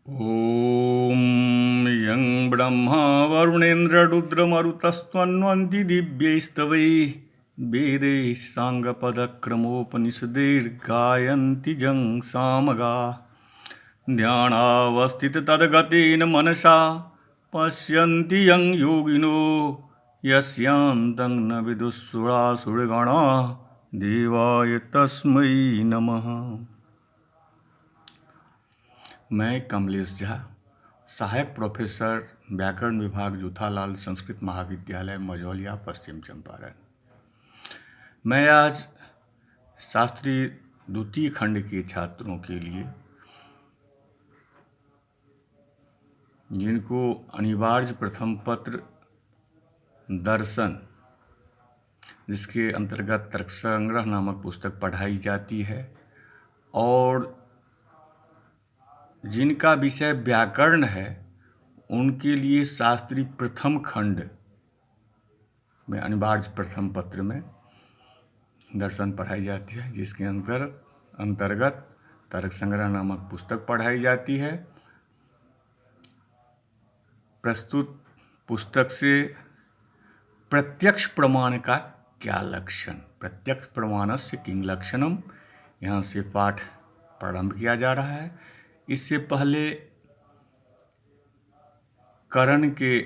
ॐ यं ब्रह्मा वरुणेन्द्ररुद्रमरुतस्त्वन्वन्ति दिव्यैस्तवैः वेदैः साङ्गपदक्रमोपनिषदैर्गायन्ति जं सामगाः ध्यानावस्थिततद्गतेन मनसा पश्यन्ति यं योगिनो यस्यान्तं न विदुःसुरासुरगणाः देवाय तस्मै नमः। मैं कमलेश झा, सहायक प्रोफेसर व्याकरण विभाग जूथालाल संस्कृत महाविद्यालय मझौलिया, पश्चिम चंपारण। मैं आज शास्त्री द्वितीय खंड के छात्रों के लिए, जिनको अनिवार्य प्रथम पत्र दर्शन, जिसके अंतर्गत तर्क संग्रह नामक पुस्तक पढ़ाई जाती है, और जिनका विषय व्याकरण है, उनके लिए शास्त्री प्रथम खंड में अनिवार्य प्रथम पत्र में दर्शन पढ़ाई जाती है, जिसके अंतर्गत तर्क संग्रह नामक पुस्तक पढ़ाई जाती है। प्रस्तुत पुस्तक से प्रत्यक्ष प्रमाण का क्या लक्षण, प्रत्यक्ष प्रमाणस्य किं लक्षणम, यहाँ से पाठ प्रारंभ किया जा रहा है। इससे पहले करण के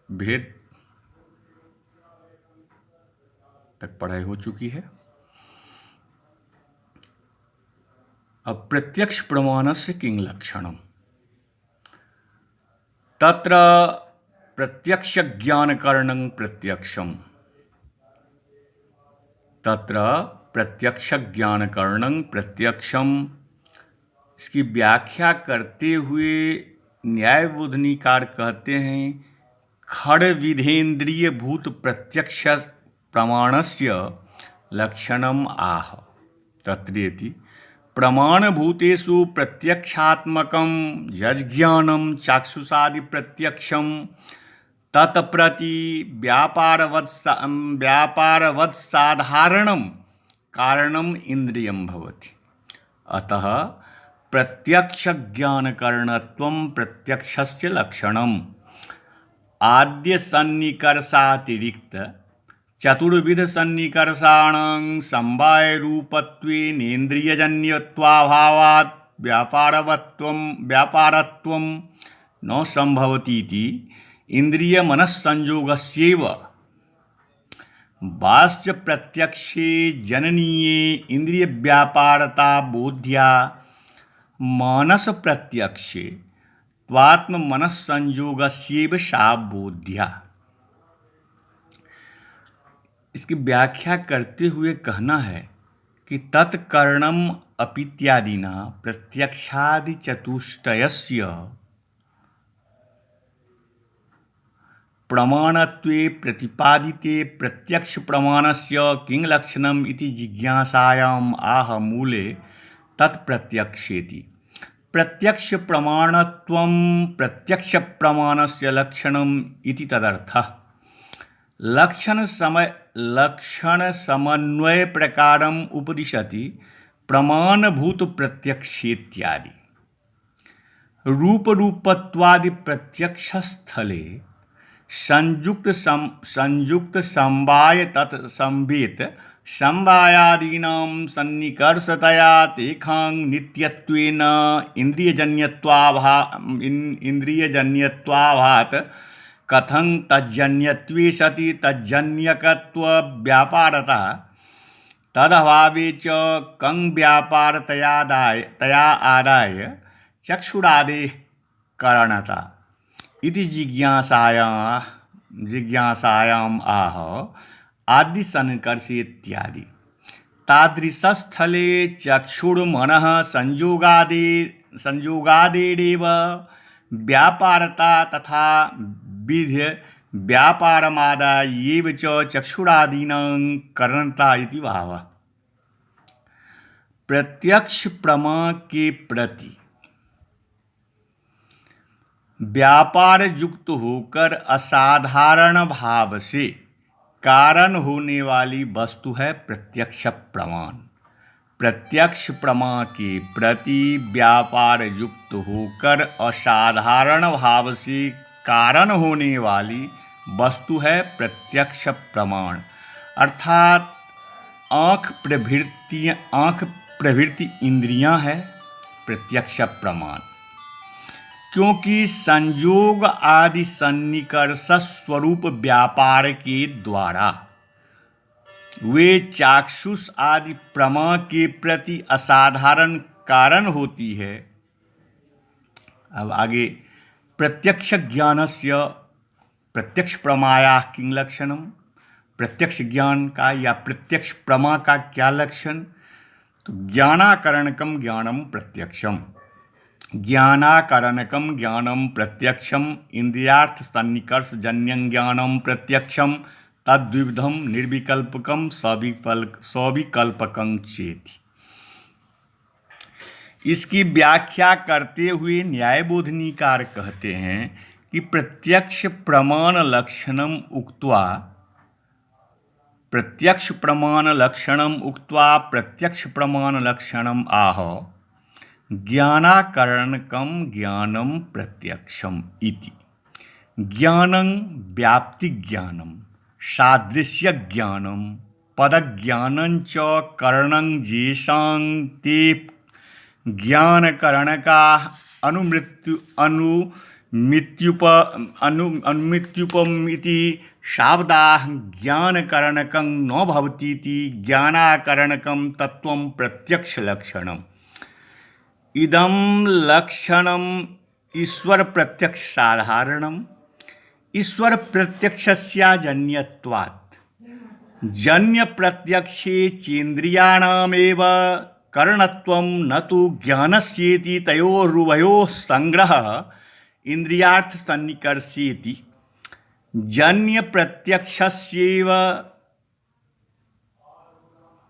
भेद तक पढ़ाई हो चुकी है। अब प्रत्यक्ष प्रमाणस्य किं लक्षणम, तत्र प्रत्यक्ष ज्ञानकरणं प्रत्यक्षम, तत्र प्रत्यक्ष ज्ञानकरणं प्रत्यक्षम। इसकी व्याख्या करते हुए न्यायबोधनीकार कहते हैं, खड़ विधेन्द्रिय भूत प्रत्यक्ष प्रमाणस्य लक्षणम आह तत्रेति प्रमाणभूतेषु प्रत्यक्षात्मकं यज्ज्ञानं चाक्षुषादि प्रत्यक्षं तत्प्रति व्यापारवत् साधारणं कारणम इंद्रियं भवति। अतः प्रत्यक्ष ज्ञानकरणत्वं प्रत्यक्षस्य लक्षणम्। आद्य सन्निकर्षातिरिक्त चतुर्विध सन्निकर्षाणां समवाय रूपत्वेनेन्द्रियजन्यत्वाभावात् व्यापारत्वं न संभवतीति इंद्रियमनस्संयोगस्यैव वाच्य प्रत्यक्षे जननीये इंद्रिय व्यापारता बोध्या मानस प्रत्यक्षे त्वात्म मनस संयोगस्यैव सा बोध्या। इसकी व्याख्या करते हुए कहना है कि तत्कर्णम अपित्यादिना प्रत्यक्षादि चतुष्टयस्य प्रमाणत्वे प्रतिपादिते प्रत्यक्ष प्रमाणस्य किं लक्षणम् इति जिज्ञासायाम् आह मूले तत्प्रत्यक्षेति। प्रत्यक्ष प्रमाणत्वं प्रत्यक्ष प्रमाणस्य लक्षणम् इति तदर्थः। लक्षण समन्वय प्रकारम् उपदिशति प्रमाणभूत प्रत्यक्षेत्यादि। रूपत्वादि प्रत्यक्ष स्थले संयुक्त समवाय तत्संवेत समवायादीनां सन्निकर्षतया तेषां नित्यत्वेन इंद्रियजन्यत्वाभावात् कथं तज्जन्यत्वे सति तज्जन्यकत्वव्यापारता तदभावे च कं व्यापारतया आदाय चक्षुरादेः कारणता इति जिज्ञासायाम् आह आदि सन्निकर्षे इत्यादि। तादृशस्थले चक्षुर्मनः संयोगादेरेव व्यापारता तथा विध्य व्यापारमादायैव च चक्षुरादीनां करणता इति भावः। प्रत्यक्ष प्रमा के प्रति व्यापार युक्त होकर असाधारण भाव से कारण होने वाली वस्तु है प्रत्यक्ष प्रमाण। प्रत्यक्ष प्रमा के प्रति व्यापार युक्त होकर असाधारण भाव से कारण होने वाली वस्तु है प्रत्यक्ष प्रमाण। अर्थात आँख प्रवृत्ति इंद्रियां है प्रत्यक्ष प्रमाण, क्योंकि संयोग आदि सन्निकर्ष स्वरूप व्यापार के द्वारा वे चाक्षुष आदि प्रमा के प्रति असाधारण कारण होती है। अब आगे प्रत्यक्ष ज्ञानस्य प्रत्यक्ष प्रमाया किं लक्षणम, प्रत्यक्ष ज्ञान का या प्रत्यक्ष प्रमा का क्या लक्षण। तो ज्ञानाकरणकम ज्ञानम प्रत्यक्षम, ज्ञानाकरणकम ज्ञानम प्रत्यक्षम इंद्रियार्थ सन्निकर्ष जन्यं ज्ञानम प्रत्यक्षम तद्विधम निर्विकल्पकम सविकल्पकं चेति। इसकी व्याख्या करते हुए न्यायबोधनीकार कहते हैं कि प्रत्यक्ष प्रमाण लक्षणम उक्त्वा प्रत्यक्ष प्रमाण लक्षणम आह ज्ञानाकरणकम ज्ञानम प्रत्यक्षम इति। ज्ञानं व्याप्ति ज्ञानम सादृश्य ज्ञानम पदज्ञानं च करणं येषां ते ज्ञानकरणका अनुमित्युपमिति शाब्दाः ज्ञानकरणकं न भवतीति ज्ञानाकरणकं तत्त्वं प्रत्यक्ष लक्षणम्। इदं लक्षणम् ईश्वर प्रत्यक्ष साधारणम् ईश्वर प्रत्यक्षस्य जन्यत्वात् जन्य प्रत्यक्षे चेन्द्रियाणामेव करणत्वं न तु ज्ञानस्येति तयोरुभयोः संग्रहः इंद्रियार्थ सन्निकर्षेति। जन्य प्रत्यक्षस्यैव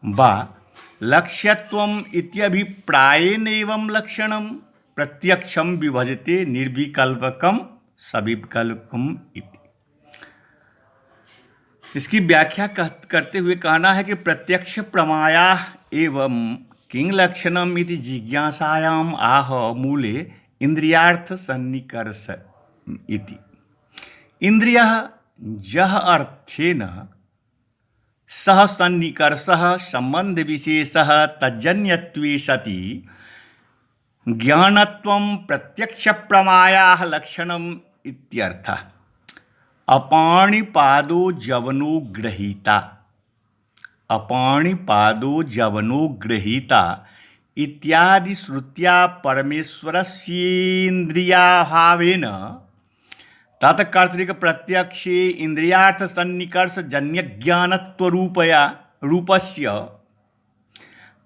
वा लक्ष्यत्वम् इत्यभिप्रायेनैवं लक्षणं प्रत्यक्षं विभजते निर्विकल्पकं सविकल्पकम इति। इसकी व्याख्या करते हुए कहना है कि प्रत्यक्ष प्रमाया एवं किं लक्षणम इति जिज्ञासायाम आह मूले इंद्रियार्थ सन्निकर्ष इति। इंद्रियः जह अर्थेन सह सन्निकर्षः संबंध विशेषः तज्जन्यत्वे सति ज्ञानत्वं प्रत्यक्ष प्रमायाः लक्षणम् इत्यर्थः। अपाणिपादो जवनो गृहीता, अपाणिपादो जवनो गृहीता इत्यादि श्रुत्या परमेश्वरस्येन्द्रियाभावेन तत्कर्तृक प्रत्यक्षे इंद्रियार्थ सन्निकर्ष जन्य ज्ञानत्वरूपस्य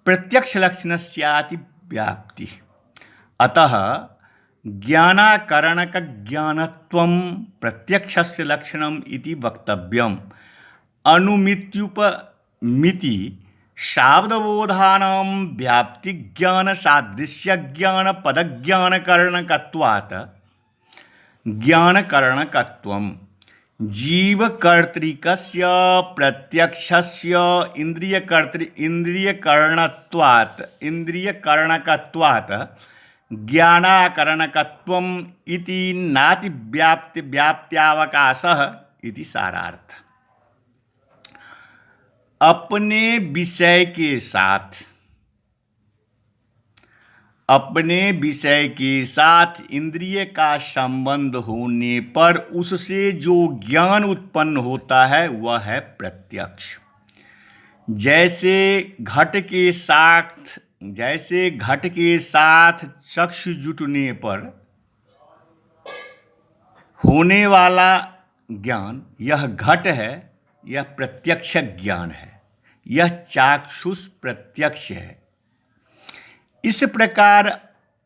प्रत्यक्ष लक्षणस्याति व्याप्ति। अतः ज्ञानाकरणक ज्ञानत्वं प्रत्यक्षस्य लक्षणम् इति वक्तव्यम्। अनुमित्युपमिति शाब्दबोधानां व्याप्ति ज्ञान सादृश्य ज्ञान पदज्ञानकरणकत्वात् ज्ञानकरणकत्वं जीवकर्तृकस्य प्रत्यक्षस्य इंद्रियकरणकत्वात् ज्ञानाकरणकत्वम् इति नाति व्याप्त्यावकाशः इति सारार्थ। अपने विषय के साथ इंद्रिय का संबंध होने पर उससे जो ज्ञान उत्पन्न होता है वह है प्रत्यक्ष। जैसे घट के साथ चक्षु जुटने पर होने वाला ज्ञान यह घट है, यह प्रत्यक्ष ज्ञान है, यह चाक्षुष प्रत्यक्ष है। इस प्रकार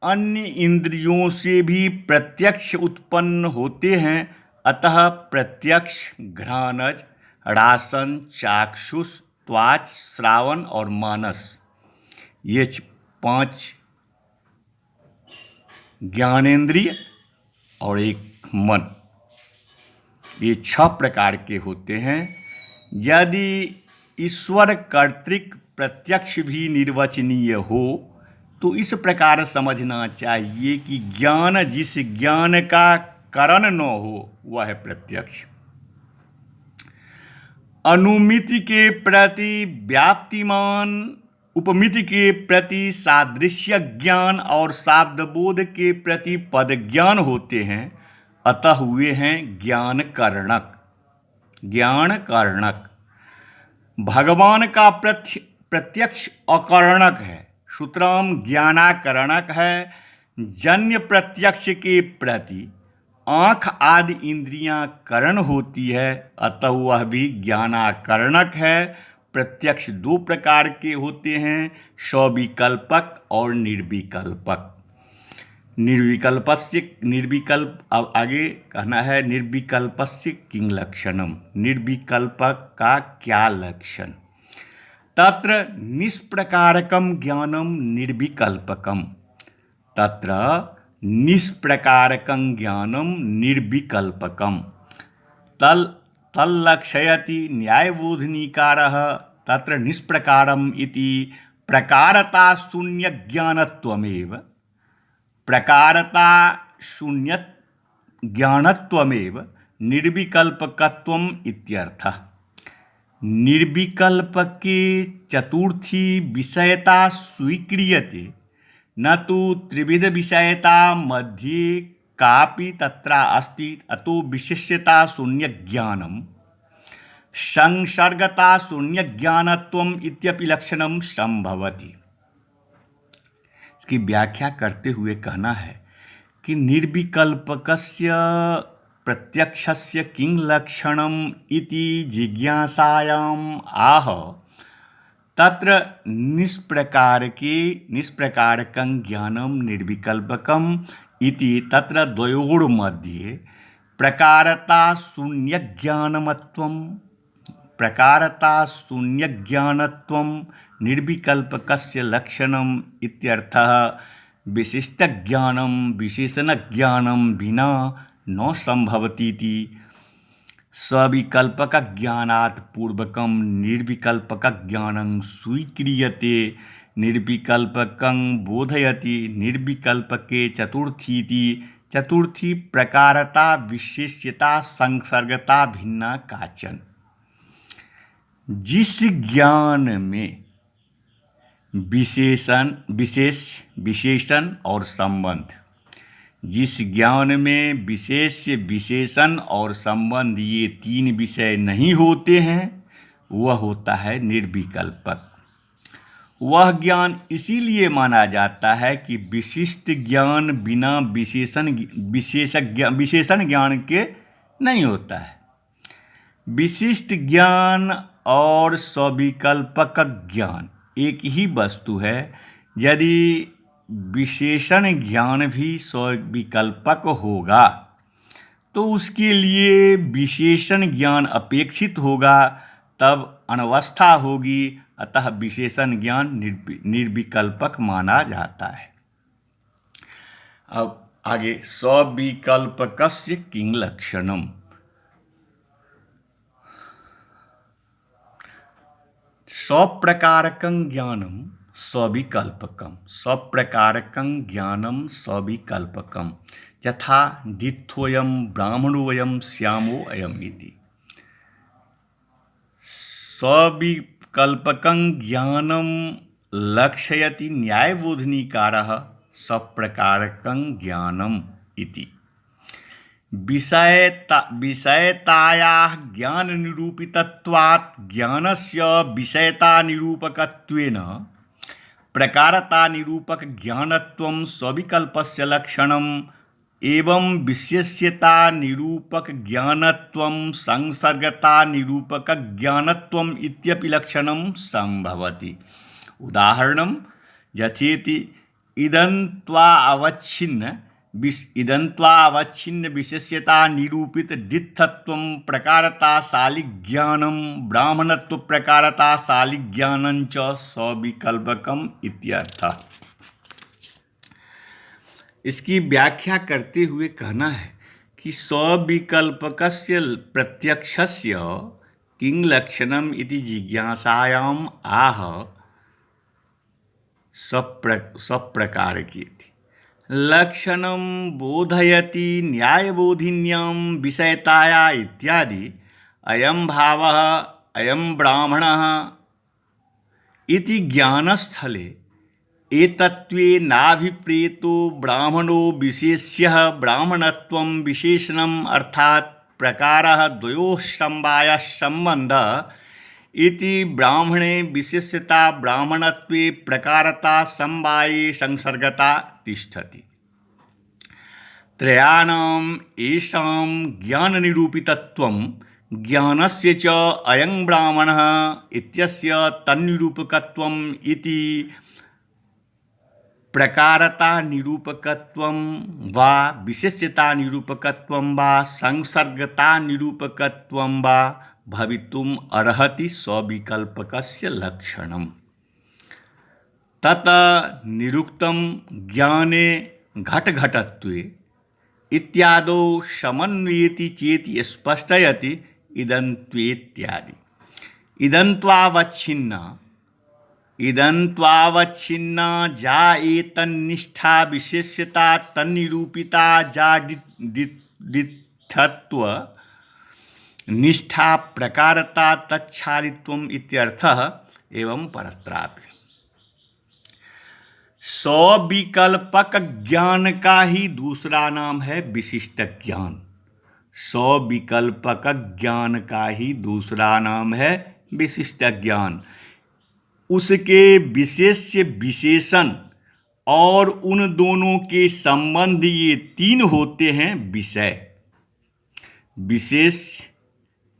अन्य इंद्रियों से भी प्रत्यक्ष उत्पन्न होते हैं। अतः प्रत्यक्ष घ्राणज, रासन, चाक्षुष, त्वच, श्रावण और मानस, ये 5 ज्ञानेंद्रिय और एक मन, ये 6 प्रकार के होते हैं। यदि ईश्वर कर्तृक प्रत्यक्ष भी निर्वचनीय हो, तो इस प्रकार समझना चाहिए कि ज्ञान जिस ज्ञान का कारण न हो वह है प्रत्यक्ष। अनुमिति के प्रति व्याप्तिमान, उपमिति के प्रति सादृश्य ज्ञान और शाब्दबोध के प्रति पद ज्ञान होते हैं, अतः हुए हैं ज्ञान कारणक। ज्ञान कारणक भगवान का प्रत्यक्ष अकारणक है, सूत्रम ज्ञानाकरणक है। जन्य प्रत्यक्ष के प्रति आँख आदि इंद्रियां करण होती है, अतः वह भी ज्ञानाकरणक है। प्रत्यक्ष दो प्रकार के होते हैं, सविकल्पक और निर्विकल्पक। निर्विकल्प अब आगे कहना है, निर्विकल्पस्य किं लक्षणम, निर्विकल्पक का क्या लक्षण। तत्र निष्प्रकारकम ज्ञानम निर्विकल्पकम, तत्र निष्प्रकारकं ज्ञानम निर्विकल्पकम। तल्लक्षयति न्यायबोधनिकारः तत्र निष्प्रकारम इति प्रकारता शून्य ज्ञानत्वमेव, प्रकारता शून्य ज्ञानत्वमेव निर्विकल्पकत्वम इत्यर्थः। निर्विकल्पके चतुर्थी विषयता स्वीक्रियते, न तो त्रिविध विषयता मध्ये कापि तत्र अस्ति, अतो विशेष्यता शून्य ज्ञानम संसर्गता शून्य ज्ञानत्वम इत्यपि लक्षणम संभवति। इसकी व्याख्या करते हुए कहना है कि निर्विकल्पकस्य प्रत्यक्षस्य किं लक्षणम इति जिज्ञासायाम आह, तत्र निष्प्रकारकं ज्ञानम निर्विकल्पकम इति तत्र द्वयोर्मध्ये प्रकारता शून्य ज्ञानत्वं निर्विकल्पकस्य लक्षणम इत्यर्थः। विशिष्ट ज्ञानम विशेषण ज्ञानम बिना न संभवतीति। सविकल्पक ज्ञानात् पूर्वकं निर्विकल्पक ज्ञानं स्वीक्रियते, निर्विकल्पकं बोधयति। निर्विकल्पके चतुर्थी प्रकारता विशेष्यता संसर्गता भिन्ना काचन। जिस ज्ञान में विशेषण और संबंध, जिस ज्ञान में विशेषण और संबंध ये तीन विषय नहीं होते हैं, वह होता है निर्विकल्पक। वह ज्ञान इसीलिए माना जाता है कि विशिष्ट ज्ञान बिना विशेषण ज्ञान के नहीं होता है। विशिष्ट ज्ञान और सविकल्पक ज्ञान एक ही वस्तु है। यदि विशेषण ज्ञान भी सविकल्पक होगा तो उसके लिए विशेषण ज्ञान अपेक्षित होगा, तब अनवस्था होगी। अतः विशेषण ज्ञान निर्विकल्पक माना जाता है। अब आगे सविकल्पकस्य किं लक्षणम। सप्रकारकं ज्ञानम सविकल्पकम यथा दित्वोऽयं ब्राह्मणोऽयं श्यामो अयम् इति। सविकल्पकं ज्ञानं लक्षयति न्यायबोधनिकारः सप्रकारकं ज्ञानम् इति। विषयतायाः ज्ञाननिरूपितत्वात् ज्ञानस्य विषयतानिरूपकत्वेन प्रकारतानिरूपक ज्ञानत्वं सविकल्पस्य लक्षणम् एवं विशेष्यतानिरूपक ज्ञानत्वं संसर्गतानिरूपक ज्ञानत्वम् इत्यपि लक्षणं संभवति। उदाहरणं यथेति इदन्त्वावच्छिन्न विशेष्यता निरूपित दित्थत्वं प्रकारताशाली ज्ञानं ब्राह्मणत्व प्रकारताशाली ज्ञानं च सविकल्पकम इत्यर्थः। इसकी व्याख्या करते हुए कहना है कि सविकल्पकस्य प्रत्यक्षस्य किं लक्षणम इति जिज्ञासायाम आह, सब प्रकार की थी। लक्षणं बोधयति न्यायबोधिन्यां विषयताया इत्यादि। अयं भावः अयं ब्राह्मणः इति ज्ञानस्थले एतत्त्वेनाभिप्रेतो ब्राह्मणो विशेष्यः ब्राह्मणत्वं विशेषणम् अर्थात् प्रकारः द्वयोः समवायः सम्बन्धः इति। ब्राह्मणे विशेष्यता ब्राह्मणत्वे प्रकारता समवाये संसर्गता तिष्ठति। त्रयाणाम् येषां ज्ञाननिरूपितत्वं ज्ञानस्य च अयं ब्राह्मणः इत्यस्य तन्निरूपकत्वम् इति। प्रकारता निरूपकत्वं वा विशेष्यता निरूपकत्वं वा संसर्गता निरूपकत्वं वा भवितुम् अर्हति सविकल्पकस्य लक्षणम्। तत निरुक्तं ज्ञाने घटघटत्वे इत्यादौ समन्वयति चेत् स्पष्टयति इदन्त्वेत्यादि। इदन्त्वावच्छिन्ना जा एतन्निष्ठा विशेष्यता तन्निरूपिता जा डित्थत्व निष्ठा प्रकारता तच्छालित्वम् इत्यर्थः। एवं परत्रापि सविकल्पक ज्ञान का ही दूसरा नाम है विशिष्ट ज्ञान। सविकल्पक ज्ञान का ही दूसरा नाम है विशिष्ट ज्ञान। उसके विशेष्य विशेषण और उन दोनों के संबंध ये तीन होते हैं विषय। विशेष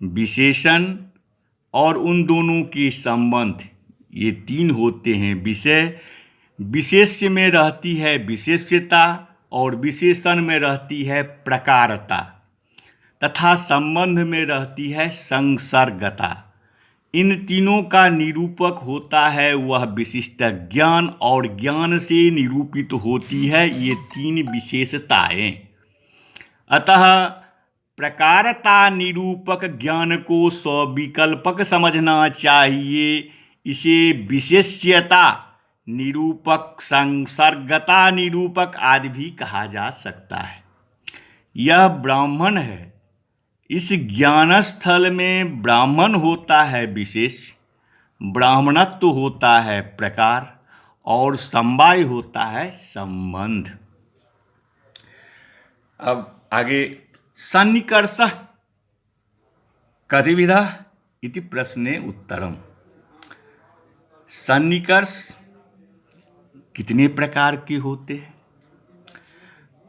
विशेषण और उन दोनों के संबंध ये तीन होते हैं विषय। विशेष्य में रहती है विशेष्यता और विशेषण में रहती है प्रकारता तथा संबंध में रहती है संसर्गता। इन तीनों का निरूपक होता है वह विशिष्ट ज्ञान और ज्ञान से निरूपित होती है ये तीन विशेषताएं। अतः प्रकारता निरूपक ज्ञान को सविकल्पक समझना चाहिए। इसे विशेष्यता निरूपक संसर्गता निरूपक आदि भी कहा जा सकता है। यह ब्राह्मण है। इस ज्ञानस्थल में ब्राह्मण होता है विशेष, ब्राह्मणत्व होता है प्रकार और समवाय होता है संबंध। अब आगे सन्निकर्षः कतिविधः इति प्रश्ने उत्तरम्। सन्निकर्ष कितने प्रकार के होते हैं?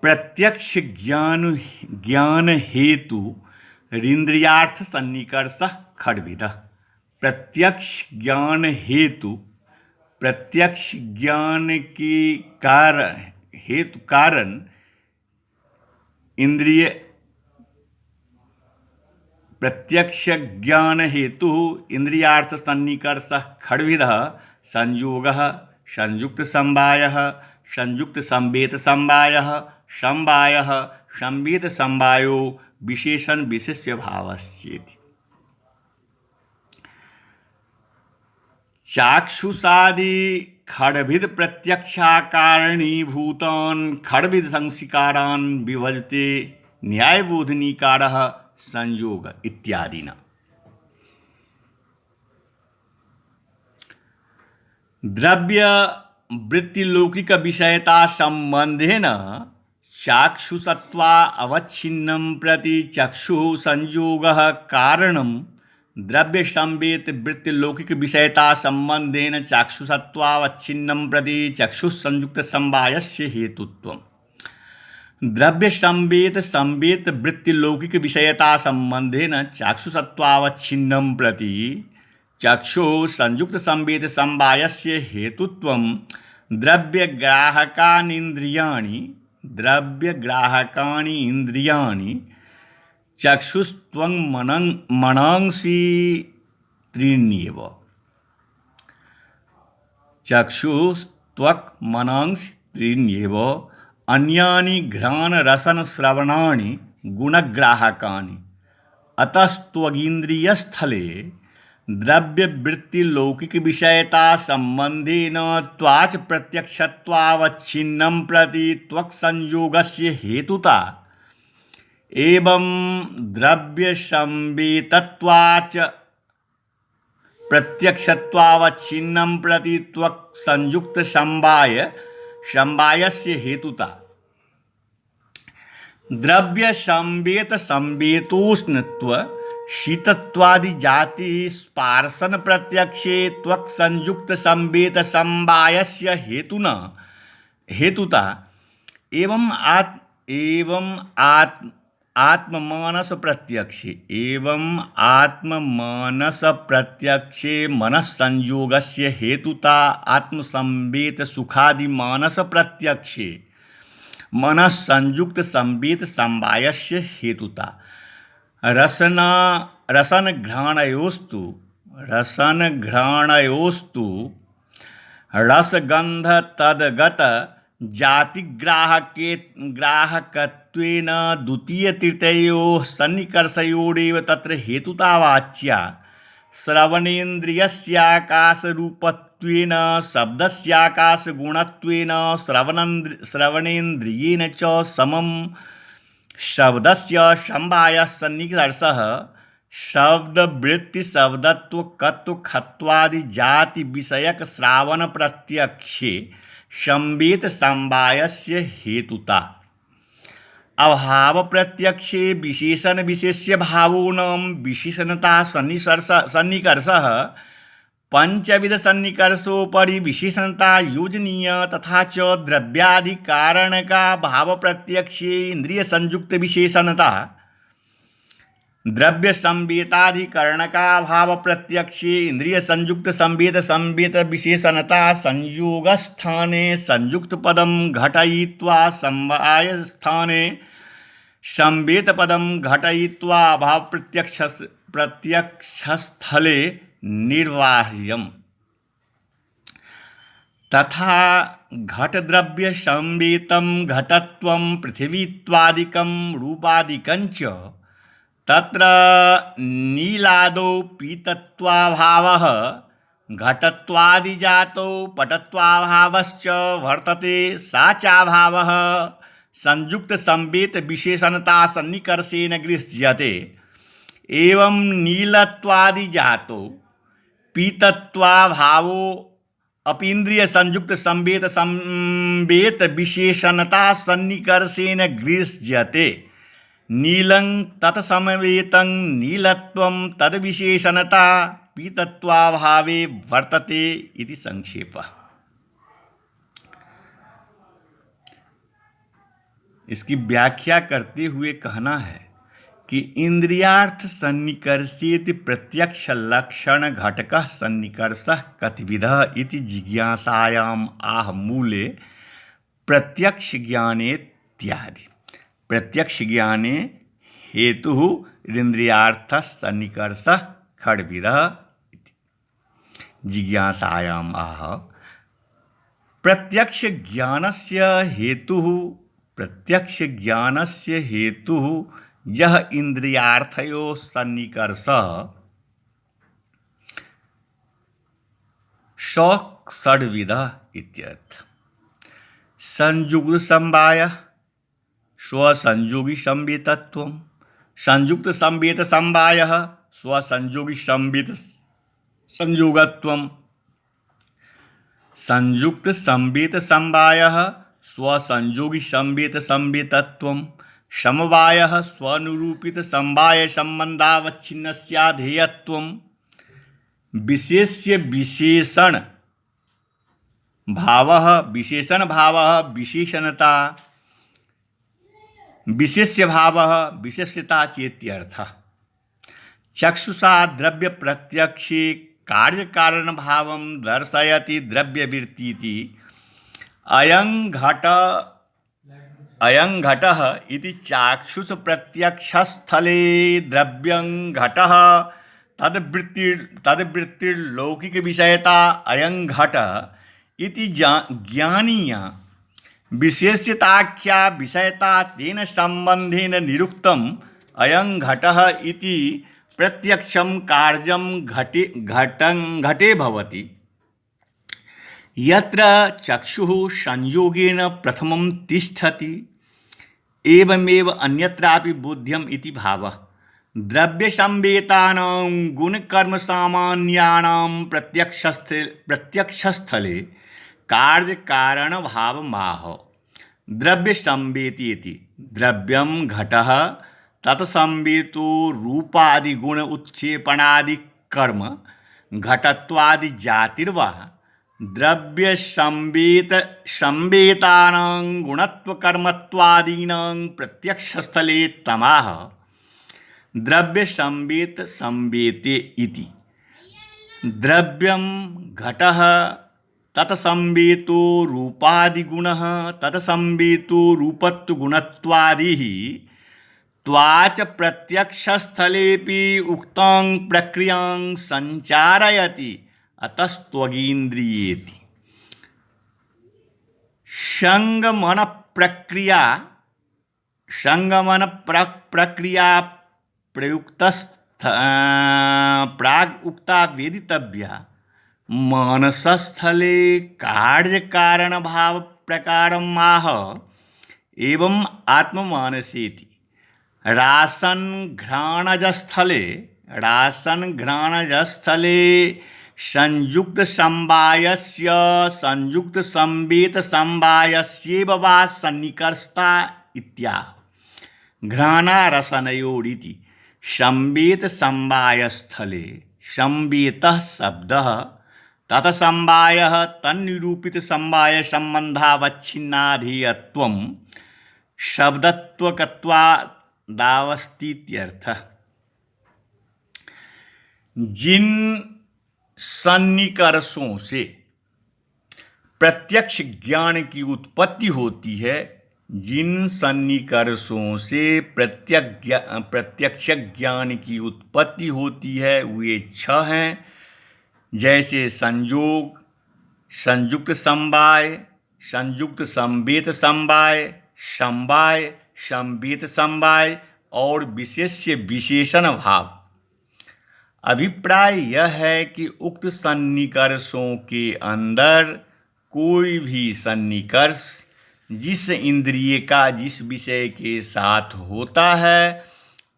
प्रत्यक्ष ज्ञान हेतु इंद्रियार्थ सन्निकर्षः खड्विधः। प्रत्यक्ष ज्ञान हेतु प्रत्यक्ष ज्ञान के कारण इंद्रिय प्रत्यक्ष ज्ञान हेतु इंद्रियार्थ सन्निकर्षः खड्विधः संयोगः संयुक्त समवायः संयुक्त संवेत समवायः समवायः संवेत समवायो विशेषण विशेष्य भावश्चेति। चाक्षुषादि खड्विध प्रत्यक्षाकारणीभूतान् खड्विध संस्कारान् विभजते न्यायबोधनीकारः संयोग इत्यादिना। द्रव्य वृत्ति लौकिक विषयता संबंधेन चाक्षुषत्वा अवच्छिन्नं प्रति चक्षुः संयोगः कारणं द्रव्य संवेत वृत्ति लौकिक विषयता संबंधेन चाक्षुषत्वावच्छिन्नं प्रति चक्षुः संयुक्त समवायस्य हेतुत्वम्। द्रव्य संवेत वृत्ति लौकिक विषयता संबंधेन चाक्षुषत्वावच्छिन्नं प्रति चक्षुः संयुक्त संवेद समवायस्य हेतुत्वं। द्रव्यग्राहकानि इंद्रियाणि चक्षुस्त्वं मनांसि त्रीण्येव। चक्षुस्त्वक् मनांसि त्रीण्येव अन्यानि घ्राण रसन श्रवणानि गुणग्राहकानि। अतस्त्वगिन्द्रियस्थले द्रव्य वृत्ति लौकिक विषयता संबंधेन त्वाच प्रत्यक्षत्वावच्छिन्नं प्रति त्वक् संयोगस्य हेतुता एवं द्रव्य संवेतत्वाच प्रत्यक्षत्वावच्छिन्नं प्रति त्वक् संयुक्त समवायस्य हेतुता द्रव्य संवेत संवेतोष्णत्व शीतत्वादि जाति स्पार्शन प्रत्यक्षे त्वक् संयुक्त संवेत समवायस्य हेतुता एवं आत्ममानस प्रत्यक्षे मनस्संयोगस्य हेतुता आत्मसंवेत सुखादि मानस प्रत्यक्षे मनस्संयुक्त संवेत समवायस्य हेतुता रसघ्राणयोस्तु रसगंध तद्गत जातिग्राहकत्वेन द्वितीय तृतीयोः सन्निकर्षयोरेव तत्र हेतुता वाच्या श्रवणेन्द्रियस्याकाशरूपत्वेन शब्दस्याकाशगुणत्वेन श्रवणेन्द्रियेण च समं शब्दस्य समवायः सन्निकर्षः शब्दवृत्ति शब्दत्वकत्वखत्वादि जाति विषयक श्रावण प्रत्यक्षे संवेत समवायस्य हेतुता अभाव प्रत्यक्षे विशेषण विशेष्य भावोनां विशेषणता सन्निकर्षः पंचविध सन्निकर्षोपरि विशेषणता योजनीय तथा च द्रव्याधिकारणका भाव प्रत्यक्षे इंद्रिय संयुक्त विशेषणता द्रव्य संवेताधिकरणका भाव प्रत्यक्षे इंद्रिय संयुक्त संवेत विशेषणता संयोग स्थाने संयुक्त पदम घटयित्वा समवाय स्थाने संवेत पदम घटयित्वा भाव प्रत्यक्षस्थले निर्वाह्यम तथा घट द्रव्य संवेतम घटत्वं पृथिवीत्वादिकं रूपादिकंच तत्र नीलादौ पीतत्वाभावः घटत्वादिजातौ पटत्वाभावश्च वर्तते सा चाभावः संयुक्त संवेत विशेषणता सन्निकर्षेण गृह्यते एवं नीलत्वादिजातो पीतत्वाभावो अपीन्द्रिय संयुक्त संवेत विशेषणता सन्निकर्षेण गृह्यते नीलं तत्समवेतं नीलत्वं तद्विशेषणता पीतत्वाभावे वर्तते इति संक्षेपः। इसकी व्याख्या करते हुए कहना है कि इंद्रियार्थ सन्निकर्षेत प्रत्यक्ष लक्षण घटकः सन्निकर्षः कतिविधः इति जिज्ञासायाम् आह मूले प्रत्यक्ष ज्ञानेत्यादि प्रत्यक्ष ज्ञाने हेतुः इंद्रियार्थः सन्निकर्षः खड्विधः इति जिज्ञासायाम् आह प्रत्यक्ष ज्ञानस्य हेतुः यह इंद्रियार्थयोः सन्निकर्षः षड्विधः इत्यर्थः। संयुक्त समवायः स्वसंयोगी संवेतत्वं संयुक्त संवेत समवायः स्वसंयोगी संवेत संयोगत्वं संयुक्त संवेत समवायः स्वसंयोगी संवेत संवेतत्वं समवायः स्वनुरूपित समवाय संबंधावच्छिन्नस्याधेयत्वं विशेष्य विशेषण भावः विशेषणता विशेष्य भावः विशेष्यता चेत्यर्थः। चक्षुषा द्रव्य प्रत्यक्षे कार्य कारण भावं दर्शयति द्रव्यवृत्तीति अयं घटः इति चाक्षुष प्रत्यक्षस्थले द्रव्यं घटः तद्वृत्तिर्लौकिक विषयता अयं घटः इति ज्ञानीया विशेष्यताख्या विषयता तेन संबंधेन निरुक्तम् अयं घटः इति प्रत्यक्षं कार्यं घटे भवति यत्र चक्षुः संयोगेन प्रथमं तिष्ठति एवमेव अन्यत्रापि बोध्यम् इति भावः। द्रव्यसंवेतानां गुणकर्मसामान्यानां प्रत्यक्षस्थले कार्यकारणभावमाह। द्रव्यसंवेति इति द्रव्यं घटः तत्संवेतो रूपादिगुण उत्क्षेपणादिकर्म घटत्वादि जातिर्वा द्रव्य संवेतानां गुणत्वकर्मत्वादीनां प्रत्यक्षस्थले तमाह। द्रव्य संवेते इति द्रव्यं घटः तत्संवेतो रूपादिगुणः तत्संवेतो रूपत्वगुणत्वादिः त्वाच प्रत्यक्षस्थलेऽपि उक्तां प्रक्रियां संचारयति अतस्त्वगीन्द्रियेति। संगमन प्रक्रिया प्राग उक्ता वेदितव्या मनसस्थले कार्यकारण भाव प्रकारम् आह। एवं आत्ममानसेति रासन घ्राणजस्थले संयुक्त समवायस्य संयुक्त संवेत समवायस्यैव वा सन्निकर्षता इत्याह। घ्राणारसनयोरिति संवेत समवायस्थले संवेतः शब्दः तत्समवायः तन्निरूपित समवाय संबंधावच्छिन्नाधेयत्वं शब्दत्वकत्वादावस्तीत्यर्थः। जिन सन्निकर्षों से प्रत्यक्ष ज्ञान की उत्पत्ति होती है, जिन सन्निकर्षों से प्रत्यक्ष ज्ञान की उत्पत्ति होती है वे 6 हैं। जैसे संयोग, संयुक्त समवाय, संयुक्त संवेत समवाय, समवाय, संवेत समवाय और विशेष्य विशेषण भाव। अभिप्राय यह है कि उक्त सन्निकर्षों के अंदर कोई भी सन्निकर्ष जिस इंद्रिय का जिस विषय के साथ होता है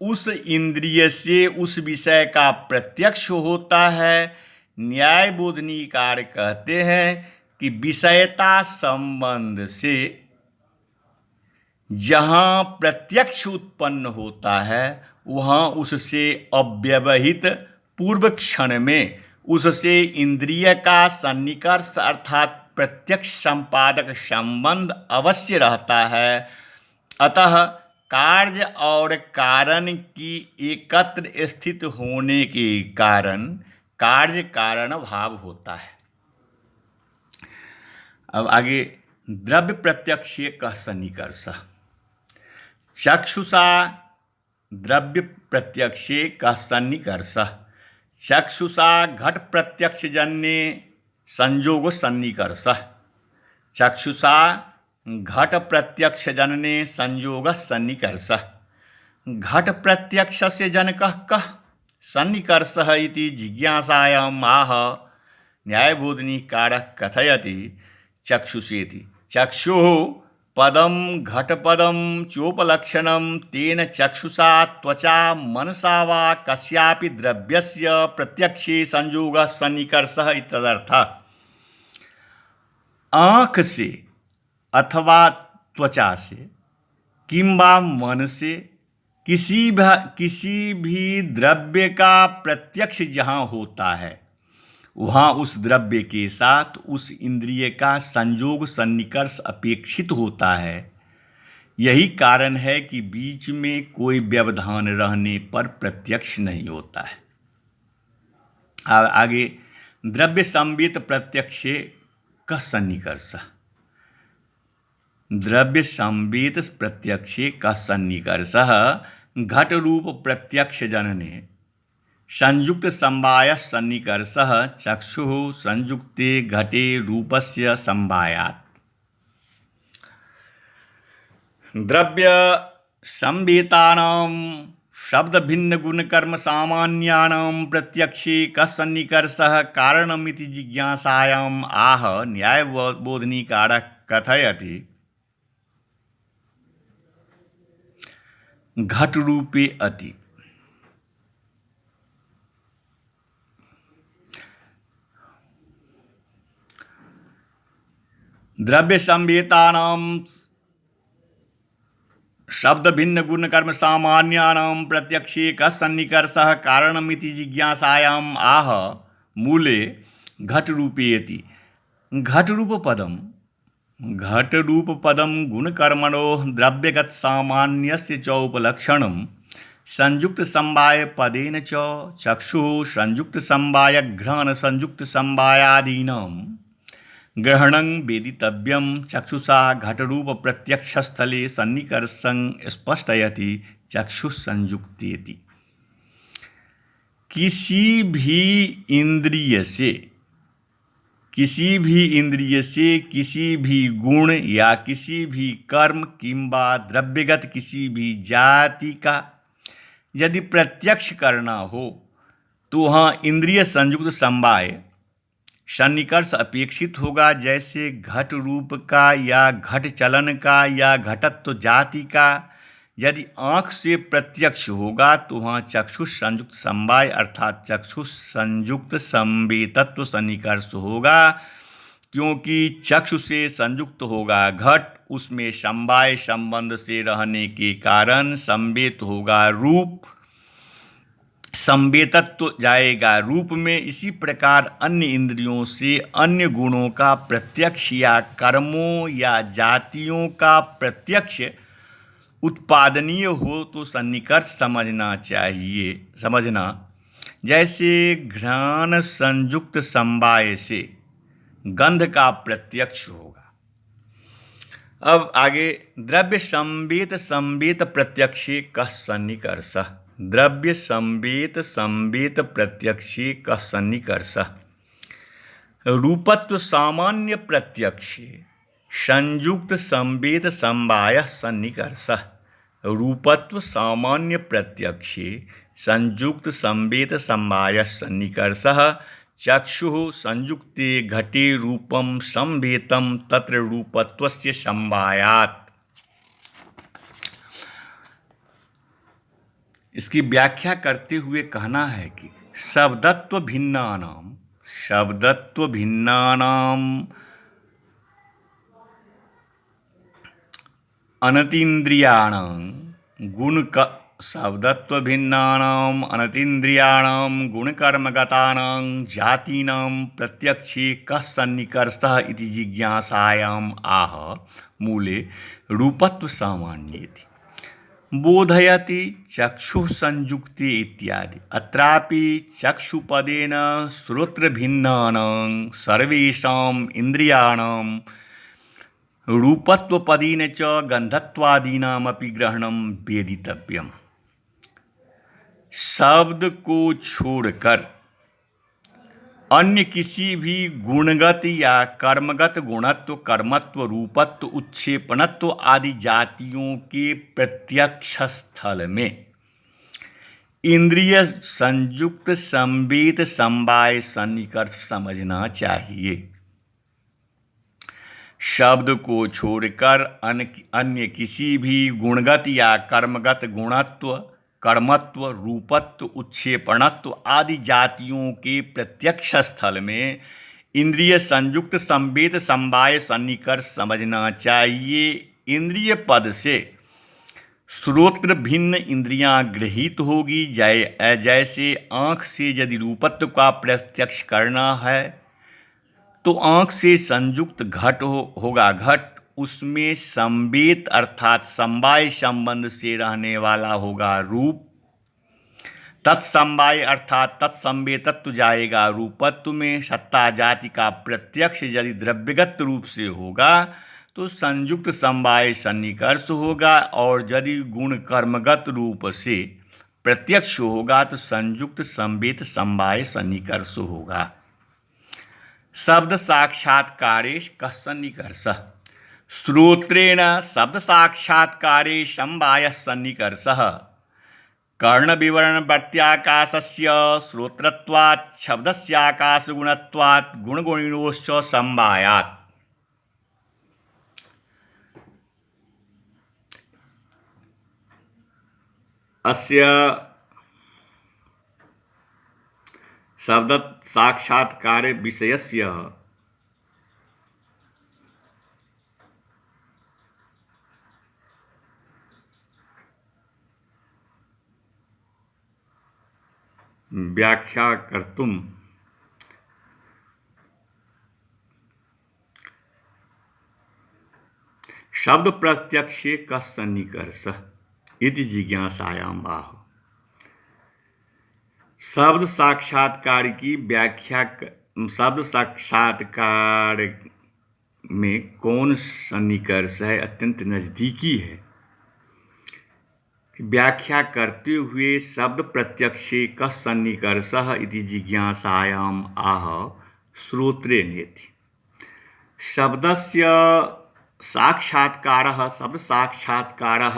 उस इंद्रिय से उस विषय का प्रत्यक्ष होता है। न्याय बोधनीकार कहते हैं कि विषयता संबंध से जहाँ प्रत्यक्ष उत्पन्न होता है वहाँ उससे अव्यवहित पूर्व क्षण में उससे इंद्रिय का सन्निकर्ष अर्थात प्रत्यक्ष संपादक संबंध अवश्य रहता है। अतः कार्य और कारण की एकत्र स्थित होने के कारण कार्य कारण भाव होता है। अब आगे द्रव्य प्रत्यक्ष का सन्निकर्ष। चक्षुषा द्रव्य प्रत्यक्ष का सन्निकर्ष। चक्षुषा घट प्रत्यक्ष जन्य संयोग सन्निकर्ष। चक्षुषा घट प्रत्यक्ष जनने संयोग सन्निकर्ष। घट प्रत्यक्ष से जनकः कः सन्निकर्षः इति जिज्ञासायाम् आह। न्यायबोधनीकारः कथयति चक्षुषेति। चक्षुः पदम घटपदम चोपलक्षणं तेन चक्षुषा त्वचा मनसा वा कस्यापि द्रव्यस्य प्रत्यक्षे संयोगः सन्निकर्षः इत्यर्थः। आँख से अथवा त्वचा से किंबा मन से किसी भी द्रव्य का प्रत्यक्ष जहाँ होता है वहाँ उस द्रव्य के साथ उस इंद्रिय का संयोग सन्निकर्ष अपेक्षित होता है। यही कारण है कि बीच में कोई व्यवधान रहने पर प्रत्यक्ष नहीं होता है। आगे द्रव्य संवेत प्रत्यक्ष का सन्निकर्ष। द्रव्य संवेत प्रत्यक्ष का सन्निकर्ष घट रूप प्रत्यक्ष जनने संयुक्त समवाय सन्निकर्षः चक्षुः संयुक्ते घटे रूपस्य समवायात्। द्रव्य संवेतानां शब्द भिन्न गुण कर्म सामान्यानां प्रत्यक्षे कस्सन्निकर्षः कारणमिति जिज्ञासायाम् आह न्यायबोधनिकारः कथयति घट रूपे अति। द्रव्य संवेतानां शब्द भिन्न गुण कर्म सामान्यानां प्रत्यक्षे कस्सन्निकर्षः कारणमिति जिज्ञासायाम् आह मूले घट रूपेति। घट रूप पदम गुणकर्मणो द्रव्यगत सामान्यस्य च उपलक्षणं संयुक्त समवाय पदेन च चक्षुः संयुक्त समवाय घ्राण संयुक्त समवायादीनां ग्रहणं वेदितव्यं चक्षुषा घटरूप प्रत्यक्षस्थले सन्निकर्षं स्पष्टयति चक्षुः संयुक्तेति। किसी भी इंद्रिय से किसी भी गुण या किसी भी कर्म किंबा द्रव्यगत किसी भी जाति का यदि प्रत्यक्ष करना हो तो वहाँ इंद्रिय संयुक्त समवाय सन्निकर्ष अपेक्षित होगा। जैसे घट रूप का या घट चलन का या घटत्व जाति का यदि आँख से प्रत्यक्ष होगा तो वहाँ चक्षुष संयुक्त समवाय अर्थात चक्षुष संयुक्त संवेतत्व सन्निकर्ष होगा, क्योंकि चक्षु से संयुक्त होगा घट, उसमें समवाय संबंध से रहने के कारण संवेत होगा रूप, संवेतत्व जाएगा रूप में। इसी प्रकार अन्य इंद्रियों से अन्य गुणों का प्रत्यक्ष या कर्मों या जातियों का प्रत्यक्ष उत्पादनीय हो तो सन्निकर्ष समझना। जैसे घ्राण संयुक्त समवाय से गंध का प्रत्यक्ष होगा। अब आगे द्रव्य संवेत प्रत्यक्षे कः सन्निकर्षः। द्रव्य संवेत प्रत्यक्षे कः सन्निकर्षः। रूपत्व सामान्य प्रत्यक्षे संयुक्त संवेत समवायः सन्निकर्षः। रूपत्व सामान्य प्रत्यक्षे संयुक्त संवेत समवायः सन्निकर्षः। चक्षुः संयुक्ते घटे रूपं संवेतं तत्र रूपत्वस्य समवायात्। इसकी व्याख्या करते हुए कहना है कि शब्दत्व भिन्नानां अनतीन्द्रियाणां गुणकर्मगतानां जातीनां प्रत्यक्षे कः सन्निकर्षः इति जिज्ञासायाम् आह मूले रूपत्व सामान्येति बोधयति चक्षुः संयुक्ते इत्यादि। अत्रापि चक्षुपदेन श्रोत्रभिन्नानां सर्वेषाम् इंद्रियाणां रूपत्वपदेन च गंधत्वादीनामपि ग्रहणं वेदितव्यम्। शब्द को छोड़कर अन्य किसी भी गुणगत या कर्मगत गुणत्व, कर्मत्व, रूपत्व, उत्क्षेपणत्व आदि जातियों के प्रत्यक्ष स्थल में इंद्रिय संयुक्त संवेत समवाय सन्निकर्ष समझना चाहिए। शब्द को छोड़कर अन्य किसी भी गुणगत या कर्मगत गुणत्व, कर्मत्व, रूपत्व, उत्क्षेपणत्व आदि जातियों के प्रत्यक्ष स्थल में इंद्रिय संयुक्त संवेत समवाय सन्निकर्ष समझना चाहिए। इंद्रिय पद से श्रोत्र भिन्न इंद्रियां गृहीत होगी। जैसे आँख से यदि रूपत्व का प्रत्यक्ष करना है तो आँख से संयुक्त घट होगा घट, उसमें संवेत अर्थात समवाय संबंध से रहने वाला होगा रूप। तत्समवाय अर्थात तत्संवेतत्व जाएगा रूपत्व में। सत्ता जाति का प्रत्यक्ष यदि द्रव्यगत रूप से होगा तो संयुक्त समवाय सन्निकर्ष होगा, और यदि गुण कर्मगत रूप से प्रत्यक्ष होगा तो संयुक्त संवेत समवाय सन्निकर्ष होगा। शब्द साक्षात्कारे कः सन्निकर्षः। श्रोत्रेण शब्द साक्षात्कारे समवायः सन्निकर्षः। कर्णविवरणवर्त्याकाशस्य श्रोत्रत्वात् शब्दस्याकाशगुणत्वात् गुणगुणिनोश्च समवायात्। अस्य शब्द साक्षात्कार विषयस्य व्याख्या कर्तुं शब्द प्रत्यक्षे कः सन्निकर्षः इति जिज्ञासायाम् आह। शब्द साक्षात्कार की व्याख्या, शब्द साक्षात्कार में कौन सन्निकर्ष है, अत्यंत नजदीकी है, व्याख्या करते हुए शब्द प्रत्यक्षे कः सन्निकर्षः इति जिज्ञासायाम् आह श्रोत्रे नेति। शब्दस्य साक्षात्कारः, शब्द साक्षात्कारः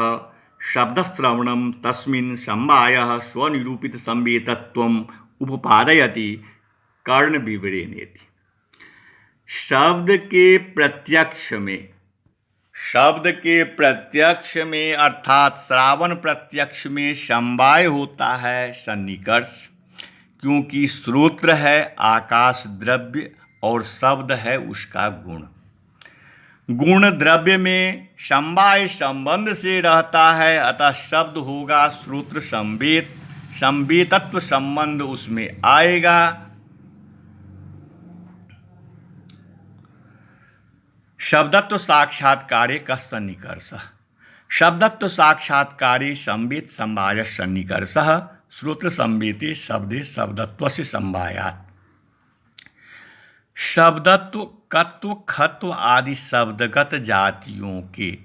शब्दश्रवणं तस्मिन् समवायः स्वनिरूपित संवेदत्वम् उपपादयति कर्णविवरणेति। शब्द के प्रत्यक्ष में अर्थात श्रावण प्रत्यक्ष में समवाय होता है सन्निकर्ष, क्योंकि श्रोत्र है आकाश द्रव्य और शब्द है उसका गुण। गुण द्रव्य में समवाय संबंध से रहता है, अतः शब्द होगा श्रोत्र संवेद, संवेदत्व संबंध उसमें आएगा। शब्दत्व साक्षात्कारे का सन्निकर्षः, शब्दत्व साक्षात्कारे संवेद समवाय सन्निकर्षः, श्रोत्र संवेदे शब्दे शब्दत्वस्य समवायात्। शब्दत्व कत्व खत्व आदि शब्दगत जातियों के,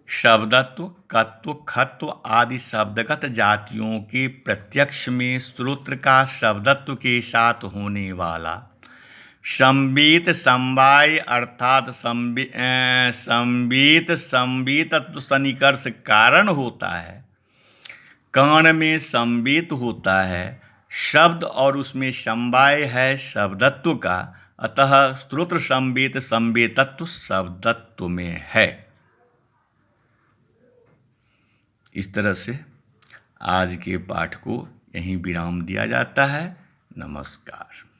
शब्दत्व कत्व खत्व आदि शब्दगत जातियों के प्रत्यक्ष में श्रोत्र का शब्दत्व के साथ होने वाला संवेद समवाय अर्थात संवेदत्व सन्निकर्ष कारण होता है। कान में संवेद होता है शब्द और उसमें समवाय है शब्दत्व का, अतः श्रोत्र संवेद संवेदत्व शब्दत्व में है। इस तरह से आज के पाठ को यहीं विराम दिया जाता है। नमस्कार।